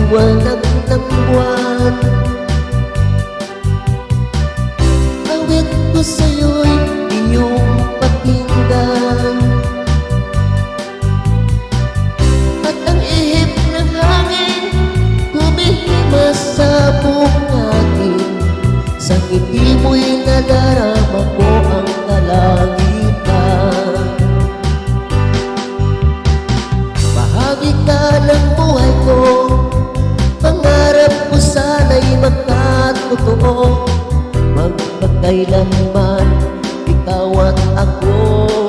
liwanag ng buwan. Awit ko sa'yo'y iyong pakinggan, at ang ihip ng hangin humihimas sa buong akin. Sa ngiti mo'y nadarama ko ang kalangitan. Bahagi ka ng buhay ko, pangarap ko sana'y magkatotoo. Magpagkailanman ikaw at ako.